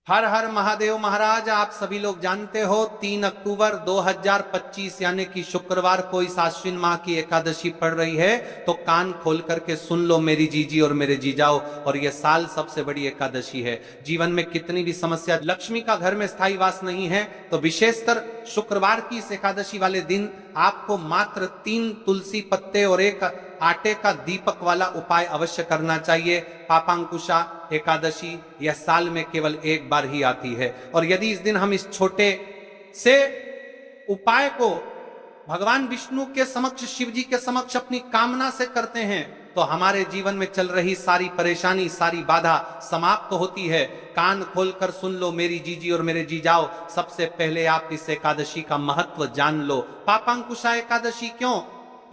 हर हर महादेव महाराज। आप सभी लोग जानते हो 3 अक्टूबर 2025 यानी कि शुक्रवार को इस आश्विन माह की एकादशी पड़ रही है। तो कान खोल करके सुन लो मेरी जीजी और मेरे जीजाओ, और यह साल सबसे बड़ी एकादशी है। जीवन में कितनी भी समस्या, लक्ष्मी का घर में स्थायी वास नहीं है, तो विशेषकर शुक्रवार की इस एकादशी वाले दिन आपको मात्र 3 तुलसी पत्ते और एक आटे का दीपक वाला उपाय अवश्य करना चाहिए। पापांकुशा एकादशी यह साल में केवल एक बार ही आती है, और यदि इस दिन हम इस छोटे से उपाय को भगवान विष्णु के समक्ष, शिव जी के समक्ष अपनी कामना से करते हैं, तो हमारे जीवन में चल रही सारी परेशानी, सारी बाधा समाप्त होती है। कान खोलकर सुन लो मेरी जीजी और मेरे जीजाओ। सबसे पहले आप इस एकादशी का महत्व जान लो। पापांकुशा एकादशी क्यों,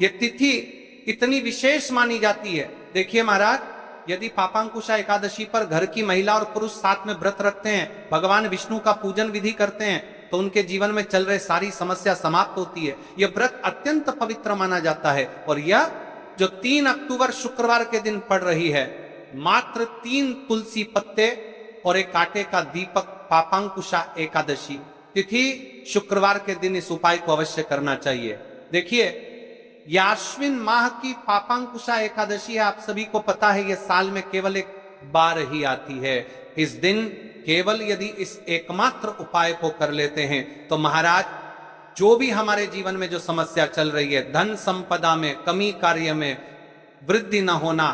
ये तिथि इतनी विशेष मानी जाती है? देखिए महाराज, यदि पापांकुशा एकादशी पर घर की महिला और पुरुष साथ में व्रत रखते हैं, भगवान विष्णु का पूजन विधि करते हैं, तो उनके जीवन में चल रहे सारी समस्या समाप्त होती है। यह व्रत अत्यंत पवित्र माना जाता है। और यह जो 3 अक्टूबर शुक्रवार के दिन पड़ रही है, मात्र 3 तुलसी पत्ते और एक आटे का दीपक, पापांकुशा एकादशी तिथि शुक्रवार के दिन इस उपाय को अवश्य करना चाहिए। देखिए, यह आश्विन माह की पापांकुशा एकादशी है। आप सभी को पता है यह साल में केवल एक बार ही आती है। इस दिन केवल यदि इस एकमात्र उपाय को कर लेते हैं, तो महाराज जो भी हमारे जीवन में जो समस्या चल रही है, धन संपदा में कमी, कार्य में वृद्धि न होना,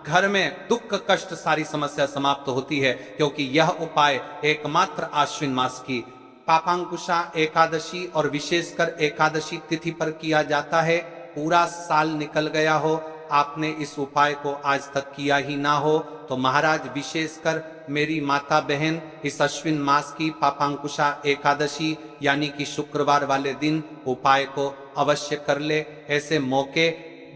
घर में दुख कष्ट, सारी समस्या समाप्त होती है, क्योंकि यह उपाय एकमात्र आश्विन मास की पापांकुशा एकादशी और विशेषकर एकादशी तिथि पर किया जाता है। पूरा साल निकल गया हो, आपने इस उपाय को आज तक किया ही ना हो, तो महाराज विशेषकर मेरी माता बहन इस अश्विन मास की पापांकुशा एकादशी यानी कि शुक्रवार वाले दिन उपाय को अवश्य कर ले। ऐसे मौके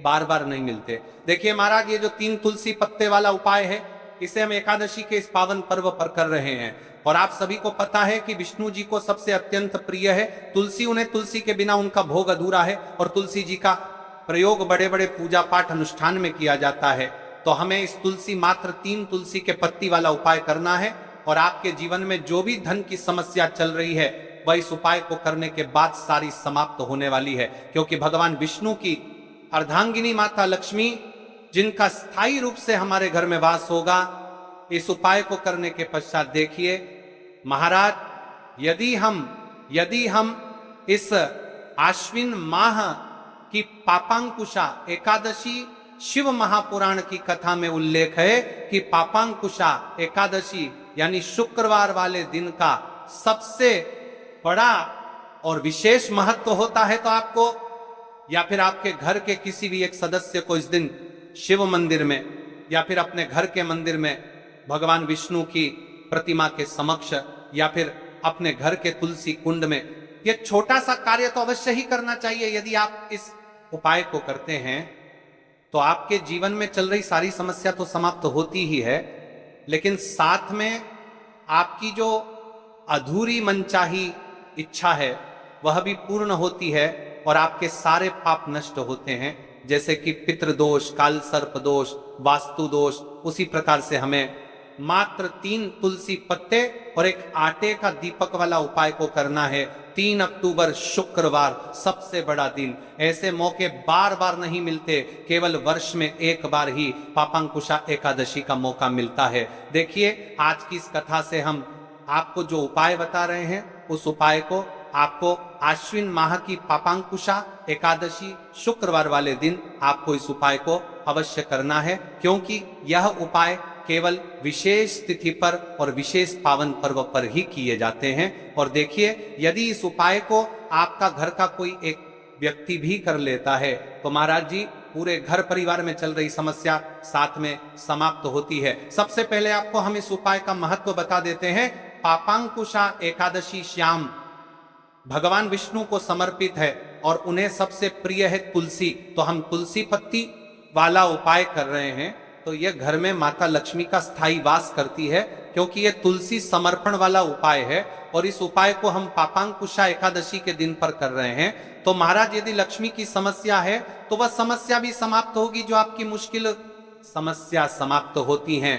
बार बार नहीं मिलते। देखिए महाराज, ये जो 3 तुलसी पत्ते वाला उपाय है, इसे हम एकादशी के इस पावन पर्व पर कर रहे हैं। और आप सभी को पता है कि विष्णु जी को सबसे अत्यंत प्रिय है तुलसी। उन्हें तुलसी के बिना उनका भोग अधूरा है, और तुलसी जी का प्रयोग बड़े बड़े पूजा पाठ अनुष्ठान में किया जाता है। तो हमें इस तुलसी, मात्र 3 तुलसी के पत्ती वाला उपाय करना है, और आपके जीवन में जो भी धन की समस्या चल रही है, वह इस उपाय को करने के बाद सारी समाप्त होने वाली है। क्योंकि भगवान विष्णु की अर्धांगिनी माता लक्ष्मी, जिनका स्थायी रूप से हमारे घर में वास होगा, इस उपाय को करने के पश्चात देखिए महाराज, यदि हम इस आश्विन माह की पापांकुशा एकादशी, शिव महापुराण की कथा में उल्लेख है कि पापांकुशा एकादशी यानी शुक्रवार वाले दिन का सबसे बड़ा और विशेष महत्व होता है। तो आपको या फिर आपके घर के किसी भी एक सदस्य को इस दिन शिव मंदिर में या फिर अपने घर के मंदिर में भगवान विष्णु की प्रतिमा के समक्ष या फिर अपने घर के तुलसी कुंड में यह छोटा सा कार्य तो अवश्य ही करना चाहिए। यदि आप इस उपाय को करते हैं, तो आपके जीवन में चल रही सारी समस्या तो समाप्त होती ही है, लेकिन साथ में आपकी जो अधूरी मनचाही इच्छा है वह भी पूर्ण होती है, और आपके सारे पाप नष्ट होते हैं। जैसे कि पितृदोष, काल सर्प दोष, वास्तु दोष, उसी प्रकार से हमें मात्र 3 तुलसी पत्ते और एक आटे का दीपक वाला उपाय को करना है। 3 अक्टूबर शुक्रवार, सबसे बड़ा दिन। ऐसे मौके बार बार नहीं मिलते, केवल वर्ष में एक बार ही पापांकुशा एकादशी का मौका मिलता है। देखिए, आज की इस कथा से हम आपको जो उपाय बता रहे हैं, उस उपाय को आपको आश्विन माह की पापांकुशा एकादशी शुक्रवार वाले दिन आपको इस उपाय को अवश्य करना है, क्योंकि यह उपाय केवल विशेष तिथि पर और विशेष पावन पर्व पर ही किए जाते हैं। और देखिए, यदि इस उपाय को आपका घर का कोई एक व्यक्ति भी कर लेता है, तो महाराज जी पूरे घर परिवार में चल रही समस्या साथ में समाप्त होती है। सबसे पहले आपको हम इस उपाय का महत्व बता देते हैं। पापांकुशा एकादशी श्याम भगवान विष्णु को समर्पित है, और उन्हें सबसे प्रिय है तुलसी। तो हम तुलसी पत्ती वाला उपाय कर रहे हैं, तो यह घर में माता लक्ष्मी का स्थायी वास करती है, क्योंकि यह तुलसी समर्पण वाला उपाय है। और इस उपाय को हम पापांकुशा एकादशी के दिन पर कर रहे हैं। तो महाराज, यदि लक्ष्मी की समस्या है, तो वह समस्या भी समाप्त होगी, जो आपकी मुश्किल समस्या समाप्त होती हैं।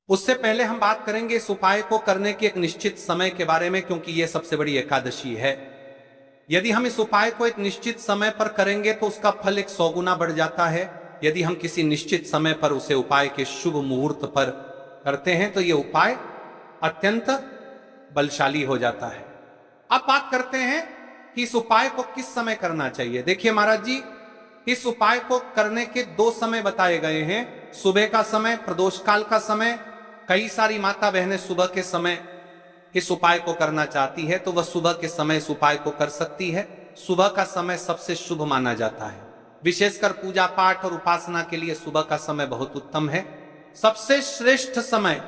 उससे पहले हम बात करेंगे इस उपाय को करने के एक निश्चित समय के बारे में, क्योंकि यह सबसे बड़ी एकादशी है। यदि हम इस उपाय को एक निश्चित समय पर करेंगे तो उसका फल 100 गुना बढ़ जाता है। यदि हम किसी निश्चित समय पर उसे उपाय के शुभ मुहूर्त पर करते हैं तो यह उपाय अत्यंत बलशाली हो जाता है। अब बात करते हैं कि इस उपाय को किस समय करना चाहिए। देखिए महाराज जी, इस उपाय को करने के 2 समय बताए गए हैं, सुबह का समय, प्रदोष काल का समय। कई सारी माता बहनें सुबह के समय इस उपाय को करना चाहती है तो वह सुबह के समय इस उपाय को कर सकती है। सुबह का समय सबसे शुभ माना जाता है, विशेषकर पूजा पाठ और उपासना के लिए सुबह का समय बहुत उत्तम है। सबसे श्रेष्ठ समय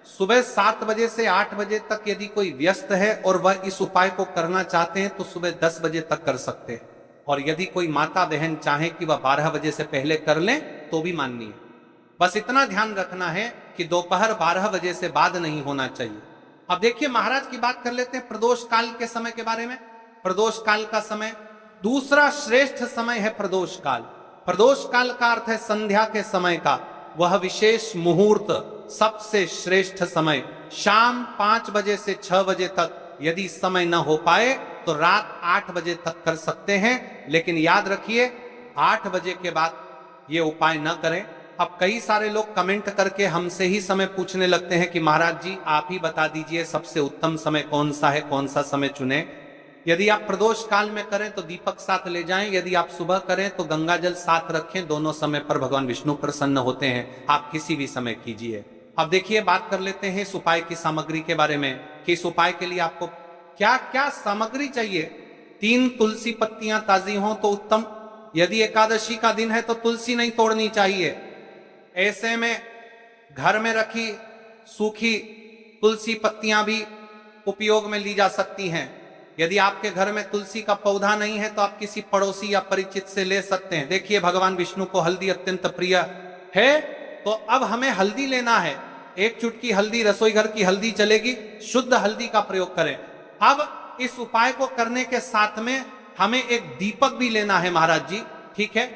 सुबह 7 बजे से 8 बजे तक यदि कोई व्यस्त है और वह इस उपाय को करना चाहते हैं तो सुबह 10 बजे तक कर सकते हैं, और यदि कोई माता बहन चाहे कि वह 12 बजे से पहले कर लें तो भी माननीय। बस इतना ध्यान रखना है कि दोपहर 12 बजे से बाद नहीं होना चाहिए। अब देखिए महाराज की बात कर लेते हैं प्रदोष काल के समय के बारे में। प्रदोष काल का समय दूसरा श्रेष्ठ समय है प्रदोष काल। प्रदोष काल का अर्थ है संध्या के समय का वह विशेष मुहूर्त, सबसे श्रेष्ठ समय शाम 5 बजे से 6 बजे तक। यदि समय न हो पाए तो रात 8 बजे तक कर सकते हैं, लेकिन याद रखिए 8 बजे के बाद ये उपाय न करें। अब कई सारे लोग कमेंट करके हमसे ही समय पूछने लगते हैं कि महाराज जी आप ही बता दीजिए सबसे उत्तम समय कौन सा है, कौन सा समय चुने। यदि आप प्रदोष काल में करें तो दीपक साथ ले जाएं, यदि आप सुबह करें तो गंगा जल साथ रखें। दोनों समय पर भगवान विष्णु प्रसन्न होते हैं, आप किसी भी समय कीजिए। अब देखिए बात कर लेते हैं इस उपाय की सामग्री के बारे में कि इस उपाय के लिए आपको क्या क्या सामग्री चाहिए। 3 तुलसी पत्तियां ताजी हों तो उत्तम। यदि एकादशी का दिन है तो तुलसी नहीं तोड़नी चाहिए। ऐसे में घर में रखी सूखी तुलसी पत्तियां भी उपयोग में ली जा सकती हैं। यदि आपके घर में तुलसी का पौधा नहीं है तो आप किसी पड़ोसी या परिचित से ले सकते हैं। देखिए भगवान विष्णु को हल्दी अत्यंत प्रिय है, तो अब हमें हल्दी लेना है। 1 चुटकी हल्दी, रसोई घर की हल्दी चलेगी, शुद्ध हल्दी का प्रयोग करें। अब इस उपाय को करने के साथ में हमें एक दीपक भी लेना है महाराज जी, ठीक है।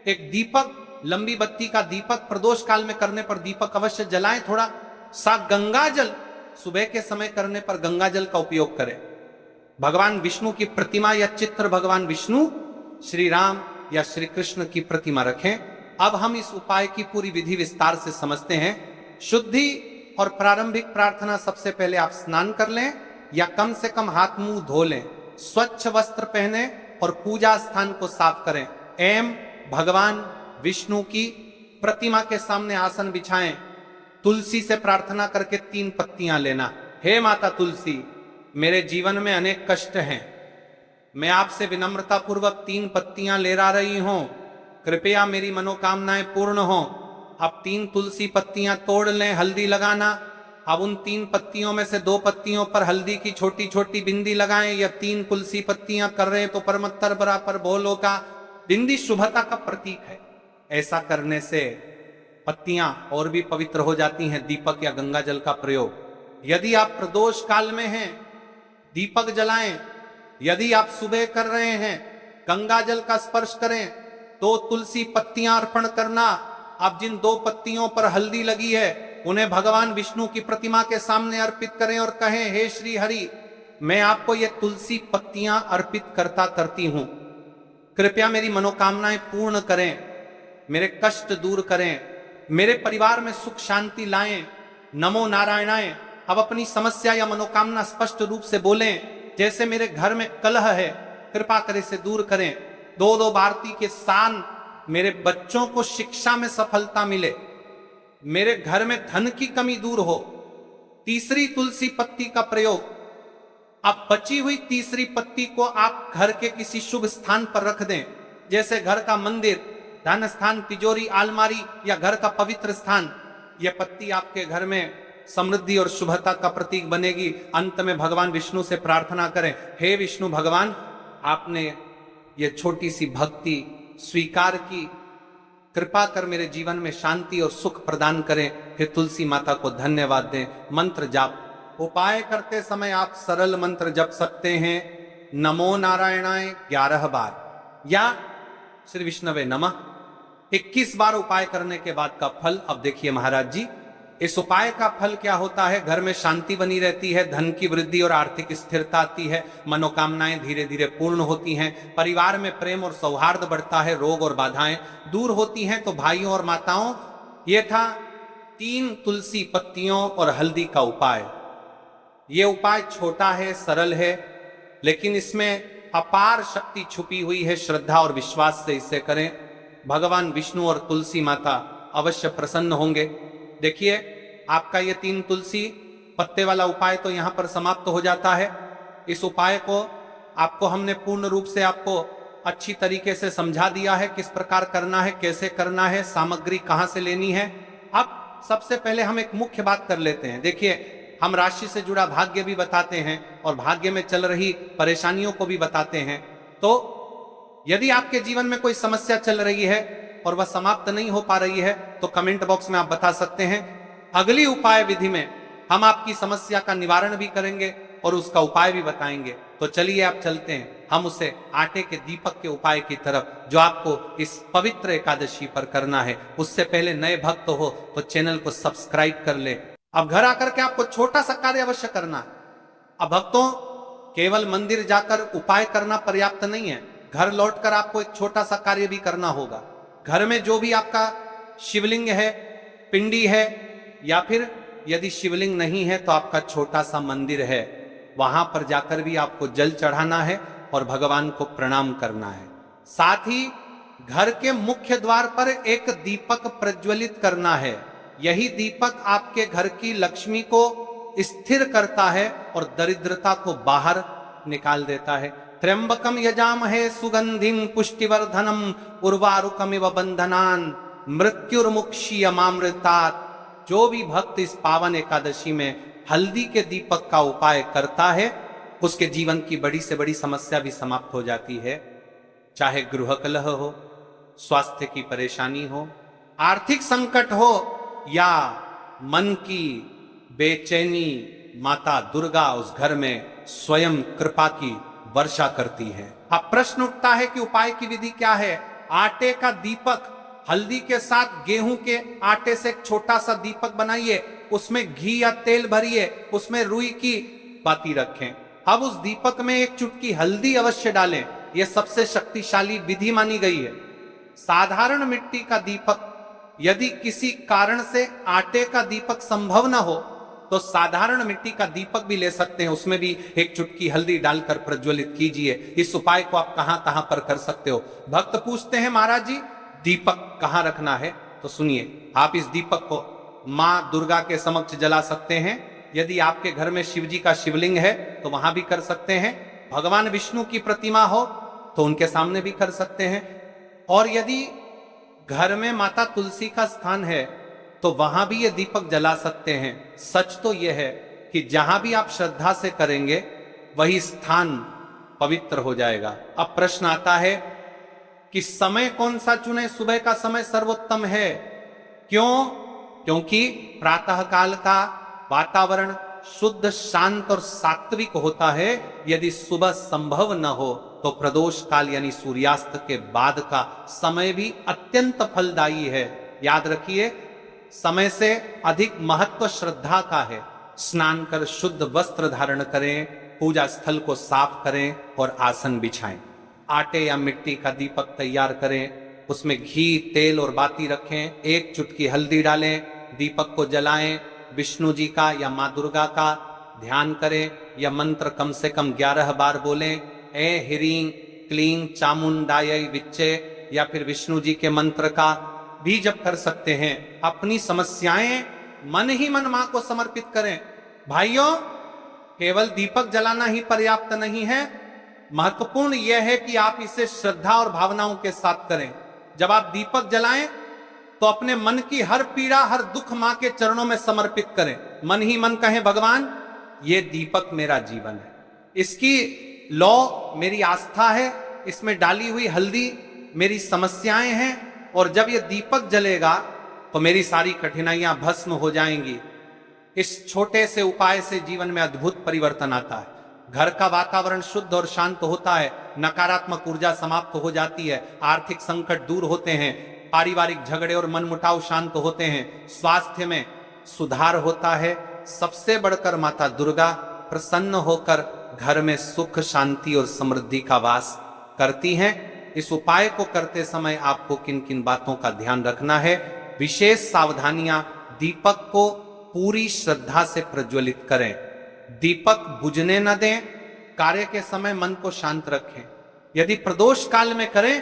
एक दीपक, लंबी बत्ती का दीपक, प्रदोष काल में करने पर दीपक अवश्य जलाएं। थोड़ा सा गंगा जल, सुबह के समय करने पर गंगा जल का उपयोग करें। भगवान विष्णु की प्रतिमा या चित्र, भगवान विष्णु, श्री राम या श्री कृष्ण की प्रतिमा रखें। अब हम इस उपाय की पूरी विधि विस्तार से समझते हैं। शुद्धि और प्रारंभिक प्रार्थना, सबसे पहले आप स्नान कर लें या कम से कम हाथ मुंह धो लें, स्वच्छ वस्त्र पहने और पूजा स्थान को साफ करें। एवं भगवान विष्णु की प्रतिमा के सामने आसन बिछाएं। तुलसी से प्रार्थना करके 3 पत्तियां लेना। हे माता तुलसी, मेरे जीवन में अनेक कष्ट हैं, मैं आपसे विनम्रता पूर्वक 3 पत्तियां ले ला रही हूं, कृपया मेरी मनोकामनाएं पूर्ण हो। अब 3 तुलसी पत्तियां तोड़ लें, हल्दी लगाना। अब उन 3 पत्तियों में से 2 पत्तियों पर हल्दी की छोटी छोटी बिंदी लगाएं। या 3 तुलसी पत्तियां कर रहे हैं तो परमत्तर बराबर बोलो का बिंदी शुभता का प्रतीक है। ऐसा करने से पत्तियां और भी पवित्र हो जाती हैं। दीपक या गंगा जल का प्रयोग, यदि आप प्रदोष काल में हैं दीपक जलाएं। यदि आप सुबह कर रहे हैं गंगा जल का स्पर्श करें। 2 तुलसी पत्तियां अर्पण करना। अब जिन 2 पत्तियों पर हल्दी लगी है उन्हें भगवान विष्णु की प्रतिमा के सामने अर्पित करें और कहें, हे श्री हरि, मैं आपको ये तुलसी पत्तियां अर्पित करती हूं, कृपया मेरी मनोकामनाएं पूर्ण करें, मेरे कष्ट दूर करें, मेरे परिवार में सुख शांति लाएं। नमो नारायणाय। अब अपनी समस्या या मनोकामना स्पष्ट रूप से बोलें। जैसे मेरे घर में कलह है, कृपा कर इसे दूर करें। 2-2 भारती के सान, मेरे बच्चों को शिक्षा में सफलता मिले, मेरे घर में धन की कमी दूर हो। तीसरी तुलसी पत्ती का प्रयोग। अब बची हुई तीसरी पत्ती को आप घर के किसी शुभ स्थान पर रख दें, जैसे घर का मंदिर, धन स्थान, तिजोरी, अलमारी या घर का पवित्र स्थान। यह पत्ती आपके घर में समृद्धि और शुभता का प्रतीक बनेगी। अंत में भगवान विष्णु से प्रार्थना करें, हे विष्णु भगवान, आपने ये छोटी सी भक्ति स्वीकार की, कृपा कर मेरे जीवन में शांति और सुख प्रदान करें। फिर तुलसी माता को धन्यवाद दें। मंत्र जाप। उपाय करते समय आप सरल मंत्र जप सकते हैं। नमो नारायणाय 11 बार या श्री विष्णवे नमः 21 बार उपाय करने के बाद का फल। अब देखिए महाराज जी, इस उपाय का फल क्या होता है? घर में शांति बनी रहती है, धन की वृद्धि और आर्थिक स्थिरता आती है, मनोकामनाएं धीरे धीरे पूर्ण होती हैं, परिवार में प्रेम और सौहार्द बढ़ता है, रोग और बाधाएं दूर होती हैं। तो भाइयों और माताओं, ये था 3 तुलसी पत्तियों और हल्दी का उपाय। ये उपाय छोटा है, सरल है, लेकिन इसमें अपार शक्ति छुपी हुई है। श्रद्धा और विश्वास से इसे करें, भगवान विष्णु और तुलसी माता अवश्य प्रसन्न होंगे। देखिए, आपका ये 3 तुलसी पत्ते वाला उपाय तो यहां पर समाप्त हो जाता है। इस उपाय को आपको हमने पूर्ण रूप से आपको अच्छी तरीके से समझा दिया है, किस प्रकार करना है, कैसे करना है, सामग्री कहां से लेनी है। अब सबसे पहले हम एक मुख्य बात कर लेते हैं। देखिए, हम राशि से जुड़ा भाग्य भी बताते हैं और भाग्य में चल रही परेशानियों को भी बताते हैं। तो यदि आपके जीवन में कोई समस्या चल रही है और वह समाप्त नहीं हो पा रही है, तो कमेंट बॉक्स में आप बता सकते हैं। अगली उपाय विधि में हम आपकी समस्या का निवारण भी करेंगे और उसका उपाय भी बताएंगे। तो चलिए आप चलते हैं, हम उसे आटे के दीपक के उपाय की तरफ, जो आपको इस पवित्र एकादशी पर करना है। उससे पहले नए भक्त हो तो चैनल को सब्सक्राइब कर ले। अब घर आकर के आपको छोटा सा कार्य अवश्य करना है। अब भक्तों, केवल मंदिर जाकर उपाय करना पर्याप्त नहीं है, घर लौटकर आपको एक छोटा सा कार्य भी करना होगा। घर में जो भी आपका शिवलिंग है, पिंडी है, या फिर यदि शिवलिंग नहीं है तो आपका छोटा सा मंदिर है, वहां पर जाकर भी आपको जल चढ़ाना है और भगवान को प्रणाम करना है। साथ ही घर के मुख्य द्वार पर एक दीपक प्रज्वलित करना है। यही दीपक आपके घर की लक्ष्मी को स्थिर करता है और दरिद्रता को बाहर निकाल देता है। त्र्यंबकम यजामहे सुगंधिम पुष्टिवर्धनम उर्वारुकमिव बंधनान मृत्युर्मुक्षीयमामृतात्। जो भी भक्त इस पावन एकादशी में हल्दी के दीपक का उपाय करता है, उसके जीवन की बड़ी से बड़ी समस्या भी समाप्त हो जाती है। चाहे गृह कलह हो, स्वास्थ्य की परेशानी हो, आर्थिक संकट हो, या मन की बेचैनी, माता दुर्गा उस घर में स्वयं कृपा की वर्षा करती है। अब प्रश्न उठता है कि उपाय की विधि क्या है? आटे का दीपक, हल्दी के साथ गेहूं के आटे से एक छोटा सा दीपक बनाइए, उसमें घी या तेल भरिए, उसमें रुई की बाती रखें। अब उस दीपक में एक चुटकी हल्दी अवश्य डालें। यह सबसे शक्तिशाली विधि मानी गई है। साधारण मिट्टी का दीपक, यदि किसी कारण से आटे का दीपक संभव न हो तो साधारण मिट्टी का दीपक भी ले सकते हैं, उसमें भी एक चुटकी हल्दी डालकर प्रज्वलित कीजिए। इस उपाय को आप कहां कहां पर कर सकते हो? भक्त पूछते हैं, महाराज जी दीपक कहां रखना है? तो सुनिए, आप इस दीपक को मां दुर्गा के समक्ष जला सकते हैं। यदि आपके घर में शिव जी का शिवलिंग है तो वहां भी कर सकते हैं। भगवान विष्णु की प्रतिमा हो तो उनके सामने भी कर सकते हैं। और यदि घर में माता तुलसी का स्थान है तो वहां भी ये दीपक जला सकते हैं। सच तो यह है कि जहां भी आप श्रद्धा से करेंगे वही स्थान पवित्र हो जाएगा। अब प्रश्न आता है कि समय कौन सा चुने? सुबह का समय सर्वोत्तम है। क्यों? क्योंकि प्रातः काल का वातावरण शुद्ध, शांत और सात्विक होता है। यदि सुबह संभव न हो तो प्रदोष काल यानी सूर्यास्त के बाद का समय भी अत्यंत फलदायी है। याद रखिए, समय से अधिक महत्व श्रद्धा का है। स्नान कर शुद्ध वस्त्र धारण करें, पूजा स्थल को साफ करें और आसन बिछाएं। आटे या मिट्टी का दीपक तैयार करें, उसमें घी, तेल और बाती रखें, एक चुटकी हल्दी डालें, दीपक को जलाएं, विष्णु जी का या माँ दुर्गा का ध्यान करें। यह मंत्र कम से कम 11 बार बोलें। ए ह्रीं क्लीं चामुंडायै विच्चे, या फिर विष्णु जी के मंत्र का भी जप कर सकते हैं। अपनी समस्याएं मन ही मन मां को समर्पित करें। भाइयों, केवल दीपक जलाना ही पर्याप्त नहीं है, महत्वपूर्ण यह है कि आप इसे श्रद्धा और भावनाओं के साथ करें। जब आप दीपक जलाएं तो अपने मन की हर पीड़ा, हर दुख मां के चरणों में समर्पित करें। मन ही मन कहें, भगवान ये दीपक मेरा जीवन है, इसकी लौ मेरी आस्था है, इसमें डाली हुई हल्दी मेरी समस्याएं हैं, और जब ये दीपक जलेगा तो मेरी सारी कठिनाइयां भस्म हो जाएंगी। इस छोटे से उपाय से जीवन में अद्भुत परिवर्तन आता है। घर का वातावरण शुद्ध और शांत होता है, नकारात्मक ऊर्जा समाप्त हो जाती है, आर्थिक संकट दूर होते हैं, पारिवारिक झगड़े और मनमुटाव शांत होते हैं, स्वास्थ्य में सुधार होता है। सबसे बढ़कर माता दुर्गा प्रसन्न होकर घर में सुख, शांति और समृद्धि का वास करती हैं। इस उपाय को करते समय आपको किन किन बातों का ध्यान रखना है? विशेष सावधानियां। दीपक को पूरी श्रद्धा से प्रज्वलित करें, दीपक बुझने न दें। कार्य के समय मन को शांत रखें। यदि प्रदोष काल में करें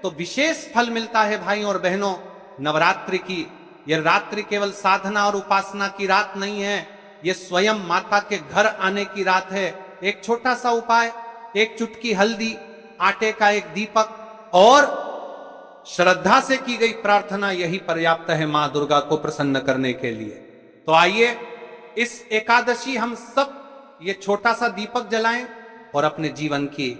तो विशेष फल मिलता है। भाइयों और बहनों, नवरात्रि की यह रात्रि केवल साधना और उपासना की रात नहीं है, यह स्वयं माता के घर आने की रात है। एक छोटा सा उपाय, एक चुटकी हल्दी, आटे का एक दीपक और श्रद्धा से की गई प्रार्थना, यही पर्याप्त है मां दुर्गा को प्रसन्न करने के लिए। तो आइए इस एकादशी हम सब ये छोटा सा दीपक जलाएं और अपने जीवन की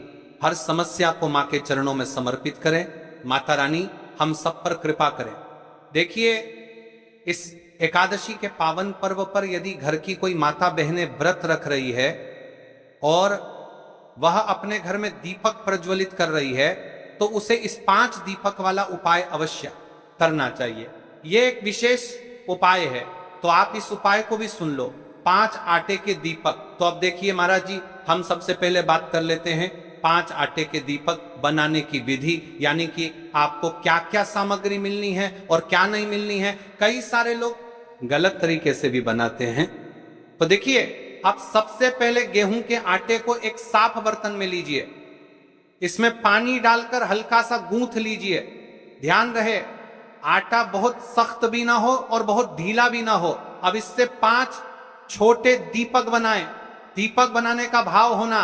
हर समस्या को मां के चरणों में समर्पित करें। माता रानी हम सब पर कृपा करें। देखिए, इस एकादशी के पावन पर्व पर यदि घर की कोई माता बहनें व्रत रख रही है और वह अपने घर में दीपक प्रज्वलित कर रही है, तो उसे इस 5 दीपक वाला उपाय अवश्य करना चाहिए। यह एक विशेष उपाय है, तो आप इस उपाय को भी सुन लो। 5 आटे के दीपक। तो अब देखिए महाराज जी, हम सबसे पहले बात कर लेते हैं 5 आटे के दीपक बनाने की विधि, यानी कि आपको क्या क्या सामग्री मिलनी है और क्या नहीं मिलनी है। कई सारे लोग गलत तरीके से भी बनाते हैं। तो देखिए, आप सबसे पहले गेहूं के आटे को एक साफ बर्तन में लीजिए, इसमें पानी डालकर हल्का सा गूंथ लीजिए। ध्यान रहे, आटा बहुत सख्त भी ना हो और बहुत ढीला भी ना हो। अब इससे 5 छोटे दीपक बनाएं। दीपक बनाने का भाव होना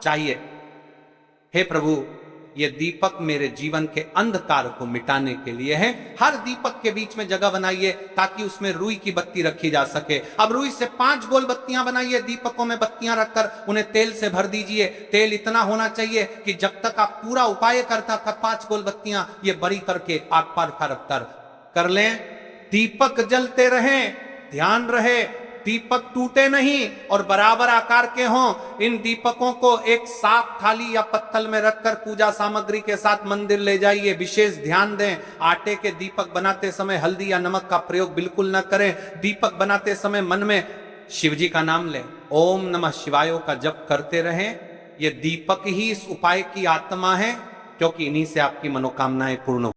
चाहिए, हे प्रभु, ये दीपक मेरे जीवन के अंधकार को मिटाने के लिए है। हर दीपक के बीच में जगह बनाइए ताकि उसमें रुई की बत्ती रखी जा सके। अब रुई से 5 गोल बत्तियां बनाइए, दीपकों में बत्तियां रखकर उन्हें तेल से भर दीजिए। तेल इतना होना चाहिए कि जब तक आप पूरा उपाय करता था 5 गोल बत्तियां ये बड़ी करके आग पार कर लें। दीपक जलते रहें, ध्यान रहे दीपक टूटे नहीं और बराबर आकार के हों। इन दीपकों को एक साफ थाली या पत्तल में रखकर पूजा सामग्री के साथ मंदिर ले जाइए। विशेष ध्यान दें, आटे के दीपक बनाते समय हल्दी या नमक का प्रयोग बिल्कुल न करें। दीपक बनाते समय मन में शिव जी का नाम लें, ओम नमः शिवाय का जप करते रहें। ये दीपक ही इस उपाय की आत्मा है, क्योंकि इन्हीं से आपकी मनोकामनाएं पूर्ण